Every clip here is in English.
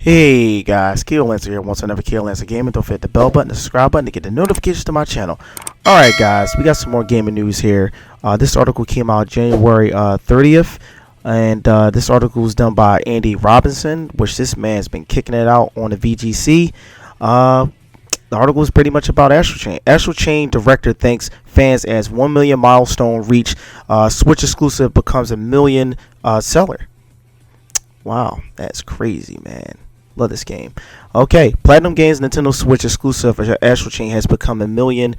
Hey guys, Keel Lancer here. Once another Keel Lancer Gaming. Don't forget the bell button, the subscribe button to get the notifications to my channel. Alright guys, we got some more gaming news here. This article came out January 30th. And this article was done by Andy Robinson, which this man's been kicking it out on the VGC. The article is pretty much about Astral Chain. Astral Chain director thanks fans as 1 million milestone reach. Switch exclusive becomes a million seller. Wow, that's crazy, man. Love this game. Okay, Platinum Games Nintendo Switch exclusive Astral Chain has become a million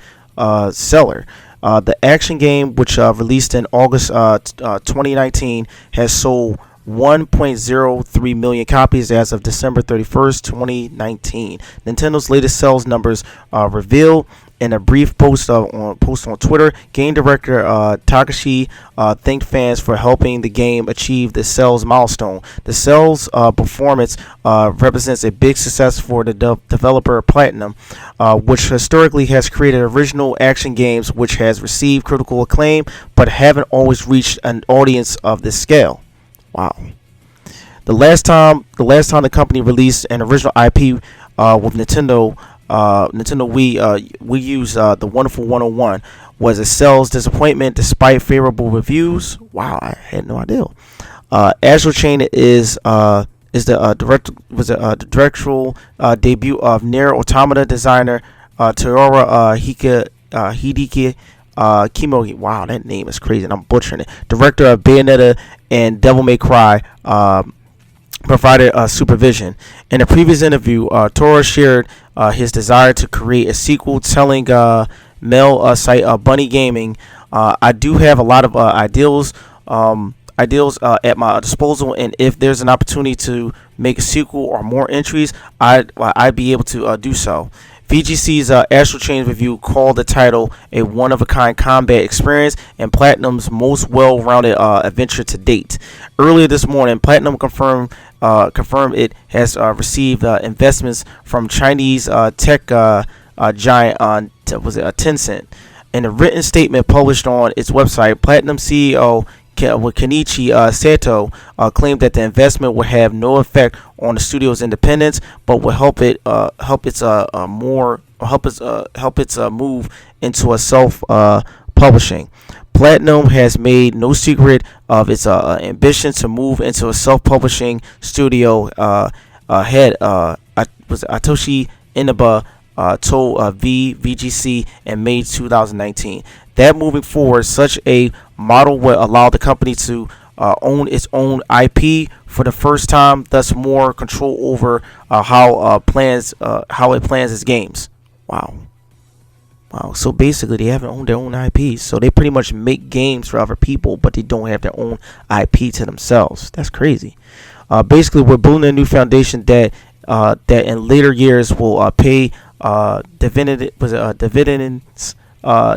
seller. The action game, which released in August 2019, has sold 1.03 million copies as of December 31st, 2019. Nintendo's latest sales numbers revealed in a brief post on Twitter. Game director Takashi thanked fans for helping the game achieve the sales milestone. The sales performance represents a big success for the developer Platinum, which historically has created original action games which has received critical acclaim but haven't always reached an audience of this scale. Wow. The last time the company released an original IP with Nintendo we use the Wonderful 101 was a sales disappointment despite favorable reviews. Wow, I had no idea. Astral Chain is the directorial debut of Nier Automata designer Toyora Hideki Kimo. Wow, that name is crazy and I'm butchering it. Director of Bayonetta and Devil May Cry provided supervision. In a previous interview, Tora shared his desire to create a sequel, telling mail site Bunny Gaming, "I do have a lot of ideals at my disposal, and if there's an opportunity to make a sequel or more entries, I'd be able to do so." VGC's Astral Chain review called the title a one-of-a-kind combat experience and Platinum's most well-rounded adventure to date. Earlier this morning, Platinum confirmed it has received investments from Chinese tech giant Tencent. In a written statement published on its website, Platinum CEO Kenichi Sato claimed that the investment would have no effect on the studio's independence, but will help its move into a self-publishing. Platinum has made no secret of its ambition to move into a self-publishing studio. Head Atoshi Inaba told VGC in May 2019 that moving forward, such a model would allow the company to own its own IP for the first time, thus more control over how it plans its games. Wow. So basically, they haven't owned their own IPs, so they pretty much make games for other people, but they don't have their own IP to themselves. That's crazy. Basically, we're building a new foundation that in later years will pay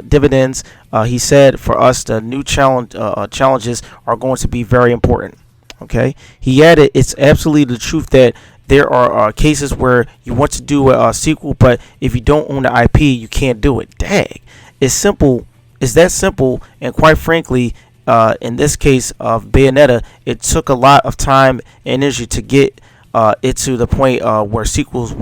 dividends. He said, for us, the new challenges are going to be very important. Okay. He added, it's absolutely the truth that there are cases where you want to do a sequel, but if you don't own the IP, you can't do it. Dang. It's simple. It's that simple. And quite frankly, in this case of Bayonetta, it took a lot of time and energy to get it to the point where sequels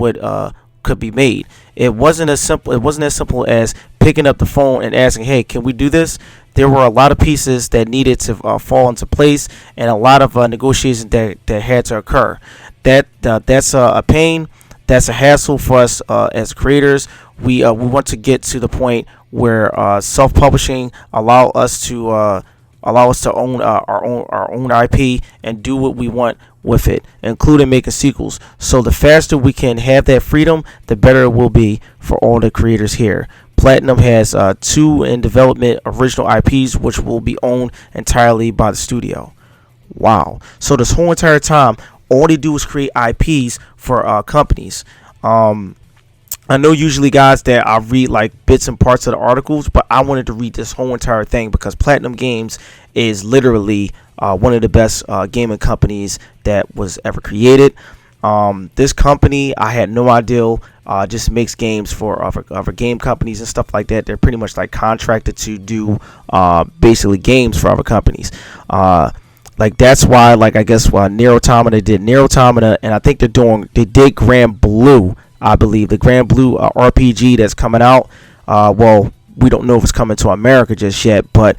could be made. It wasn't as simple as picking up the phone and asking, "Hey, can we do this?" There were a lot of pieces that needed to fall into place, and a lot of negotiations that had to occur. That's a pain. That's a hassle for us as creators. We want to get to the point where self-publishing allow us to own our own IP and do what we want with it, including making sequels. So the faster we can have that freedom, the better it will be for all the creators here. Platinum has 2 in development original IPs, which will be owned entirely by the studio. Wow. So this whole entire time, all they do is create IPs for companies. I know usually, guys, that I read like bits and parts of the articles, but I wanted to read this whole entire thing because Platinum Games is literally one of the best gaming companies that was ever created. This company, I had no idea, just makes games for other game companies and stuff like that. They're pretty much like contracted to do basically games for other companies. Like that's why, like I guess why Nier Automata did Nier Automata, and I think they did Grand Blue, I believe the Grand Blue RPG that's coming out. Well, we don't know if it's coming to America just yet, but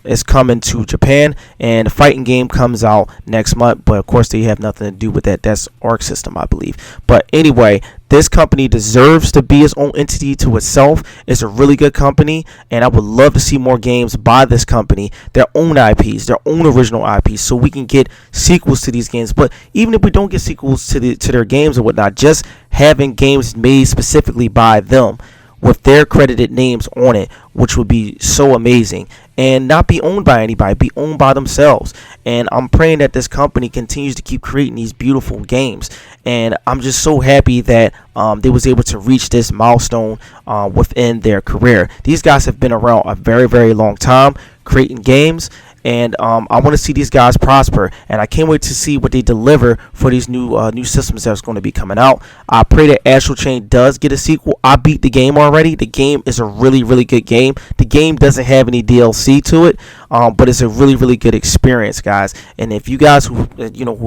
it's coming to Japan, and the fighting game comes out next month. But of course, they have nothing to do with that. That's Arc System, I believe. But anyway, this company deserves to be its own entity to itself. It's a really good company, and I would love to see more games by this company, their own IPs, their own original IPs, so we can get sequels to these games. But even if we don't get sequels to their games and whatnot, just having games made specifically by them with their credited names on it, which would be so amazing, and not be owned by anybody, be owned by themselves. And I'm praying that this company continues to keep creating these beautiful games, and I'm just so happy that they was able to reach this milestone within their career. These guys have been around a very, very long time creating games, and I want to see these guys prosper, and I can't wait to see what they deliver for these new systems that's going to be coming out. I pray that Astral Chain does get a sequel. I beat the game already. The game is a really, really good game. The game doesn't have any DLC to it, but it's a really, really good experience, guys. And if you guys who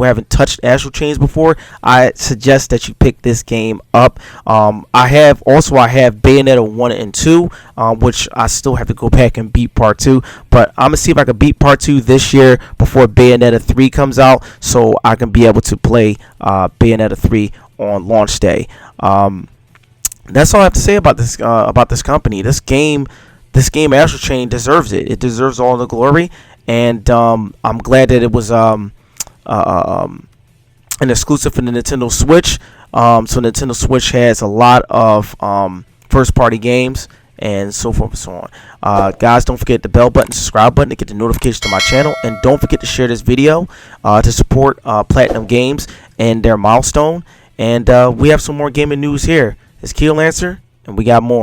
haven't touched Astral Chains before, I suggest that you pick this game up. I have Bayonetta 1 and 2, which I still have to go back and beat part 2, but I'm gonna see if I can beat part 2 this year before Bayonetta 3 comes out, so I can be able to play Bayonetta 3 on launch day. That's all I have to say about this company. This game Astral Chain deserves it. It deserves all the glory, and I'm glad that it was an exclusive for the Nintendo Switch. So Nintendo Switch has a lot of first party games and so forth and so on. Guys, don't forget the bell button, subscribe button to get the notifications to my channel, and don't forget to share this video to support Platinum Games and their milestone. And we have some more gaming news here. It's Keel Lancer, and we got more.